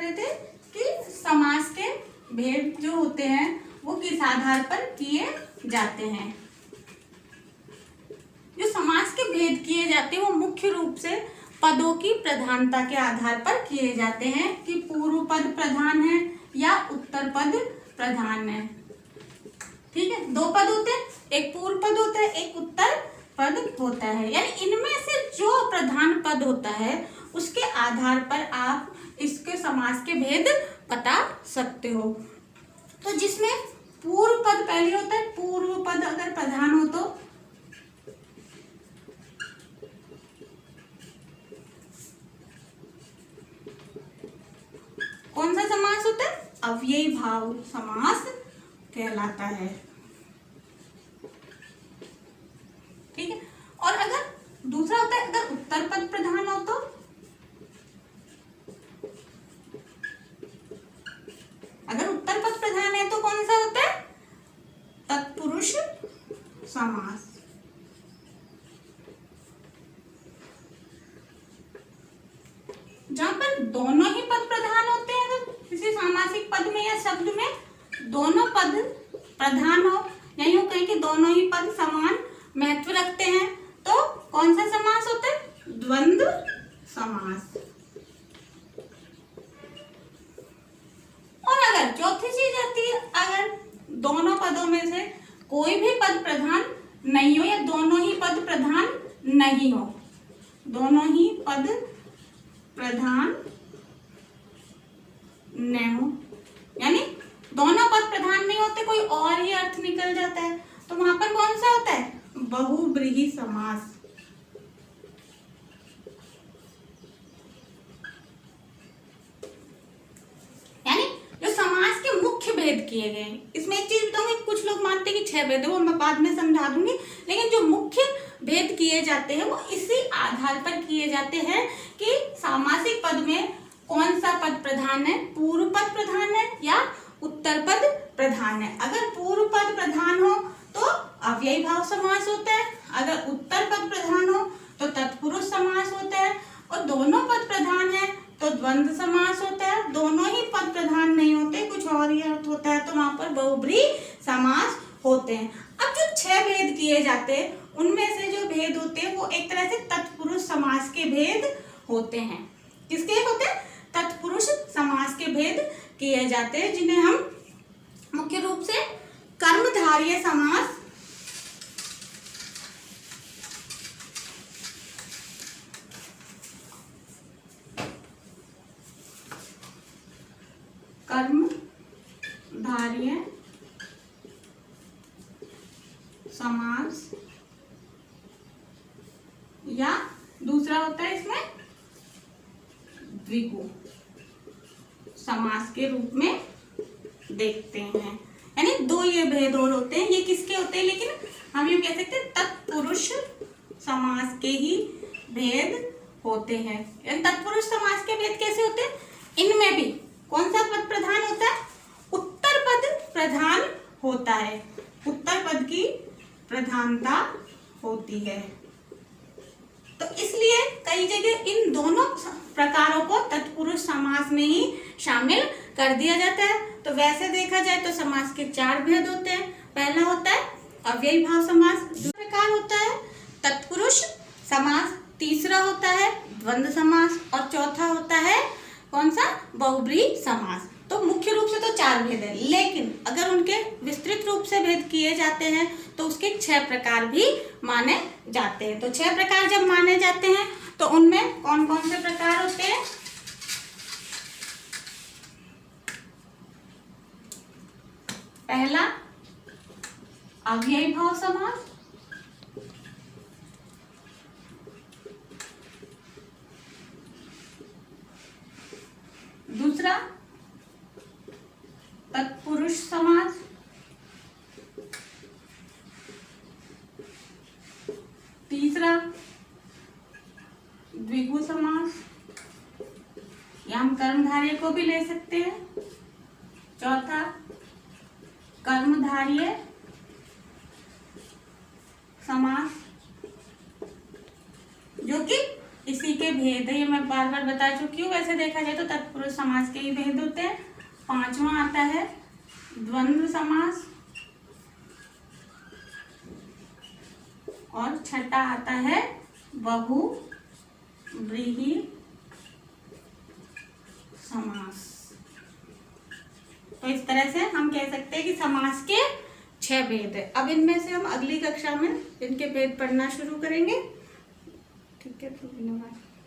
रहे थे कि समास के भेद जो होते हैं वो किस आधार पर किए जाते हैं। जो समास के भेद किए जाते हैं वो मुख्य रूप से पदों की प्रधानता के आधार पर किए जाते हैं कि पूर्व पद प्रधान है या उत्तर पद प्रधान है। ठीक है, दो पद होते हैं, एक पूर्व पद होता है, एक उत्तर पद होता है। यानी इनमें से जो प्रधान पद होता है उसके आधार पर आप इसके समास के भेद बता सकते हो। तो जिसमें पूर्व पद पहले होता है, पूर्व पद अगर प्रधान हो तो कौन सा समास होता है? अव्ययी भाव समास कहलाता है। ठीक है, और अगर दूसरा होता है अगर उत्तर पद प्रधान हो तो अगर उत्तर पद प्रधान है तो कौन सा होता है? तत्पुरुष समास। जहां पर दोनों ही पद प्रधान होते हैं, अगर किसी सामासिक पद में या शब्द में दोनों पद प्रधान हो या यूं कहें कि दोनों ही पद समान महत्व रखते हैं तो कौन सा समास होता है? द्वंद्व समास। और अगर चौथी चीज आती है, अगर दोनों पदों में से कोई भी पद प्रधान नहीं हो या दोनों ही पद प्रधान नहीं हो, दोनों ही पद प्रधान न हो, यानी दोनों पद प्रधान नहीं होते, कोई और ही अर्थ निकल जाता है, तो वहां पर कौन सा होता है? बहुब्रीहि समास। यानी जो समास के मुख्य भेद किए गए हैं, इसमें एक चीज बताऊंगी, कुछ लोग मानते हैं कि 6 भेद है, वो मैं बाद में समझा दूंगी, लेकिन जो मुख्य भेद किए जाते हैं वो इसी आधार पर किए जाते हैं कि सामासिक पद में कौन सा पद प्रधान है, पूर्व पद प्रधान है या उत्तर पद प्रधान है। अगर पूर्व पद प्रधान हो तो अव्ययी भाव समास होता है, अगर उत्तर पद प्रधान हो तो तत्पुरुष समास होता है, और दोनों पद प्रधान है तो द्वंद्व समास होता है। दोनों ही पद प्रधान नहीं होते, कुछ और ही अर्थ होता है, तो वहां पर बहुब्रीहि समास होते हैं। अब जो 6 भेद किए जाते हैं उनमें से जो भेद होते हैं वो एक तरह से तत्पुरुष समास के भेद होते हैं। किसके होते हैं? तत्पुरुष समास के भेद किए जाते हैं, जिन्हें हम मुख्य रूप से कर्मधारय समास, कर्मधारय समास या दूसरा होता है इसमें द्विगु समास के रूप में देखते हैं। यानी दो ये भेद और होते हैं, ये किसके होते हैं? लेकिन हम ये कह सकते हैं तत्पुरुष समास के ही भेद होते हैं। तत्पुरुष समास के भेद कैसे होते हैं? इनमें भी कौन सा पद प्रधान होता है? उत्तर पद प्रधान होता है, उत्तर पद की प्रधानता होती है। तो इसलिए कई जगह इन दोनों प्रकारों को तत्पुरुष समास में ही शामिल कर दिया जाता है। तो वैसे देखा जाए तो समास के 4 भेद होते हैं। पहला होता है अव्ययी भाव समास, दूसरा प्रकार होता है तत्पुरुष समास, तीसरा होता है द्वंद्व समास और चौथा होता है कौन सा? बहुब्रीहि समास। तो मुख्य रूप से तो 4 भेद है, लेकिन अगर उनके विस्तृत रूप से भेद किए जाते हैं तो उसके 6 प्रकार भी माने जाते हैं। तो 6 प्रकार जब माने जाते हैं तो उनमें कौन कौन से प्रकार होते हैं? पहला अव्ययी भाव समास, दूसरा तत्पुरुष समास, तीसरा द्विगु समास, या हम कर्मधारय को भी ले सकते हैं, चौथा कर्मधारय समास जो कि इसी के भेद है, ये मैं बार बार बता चुकी हूँ। वैसे देखा जाए तो तत्पुरुष समास के ही भेद होते हैं। 5वां आता है द्वंद्व समास और छठा आता है बहुव्रीहि समास। तो इस तरह से हम कह सकते हैं कि समास के 6 भेद है। अब इनमें से हम अगली कक्षा में इनके भेद पढ़ना शुरू करेंगे। ठीक है, तो धन्यवाद।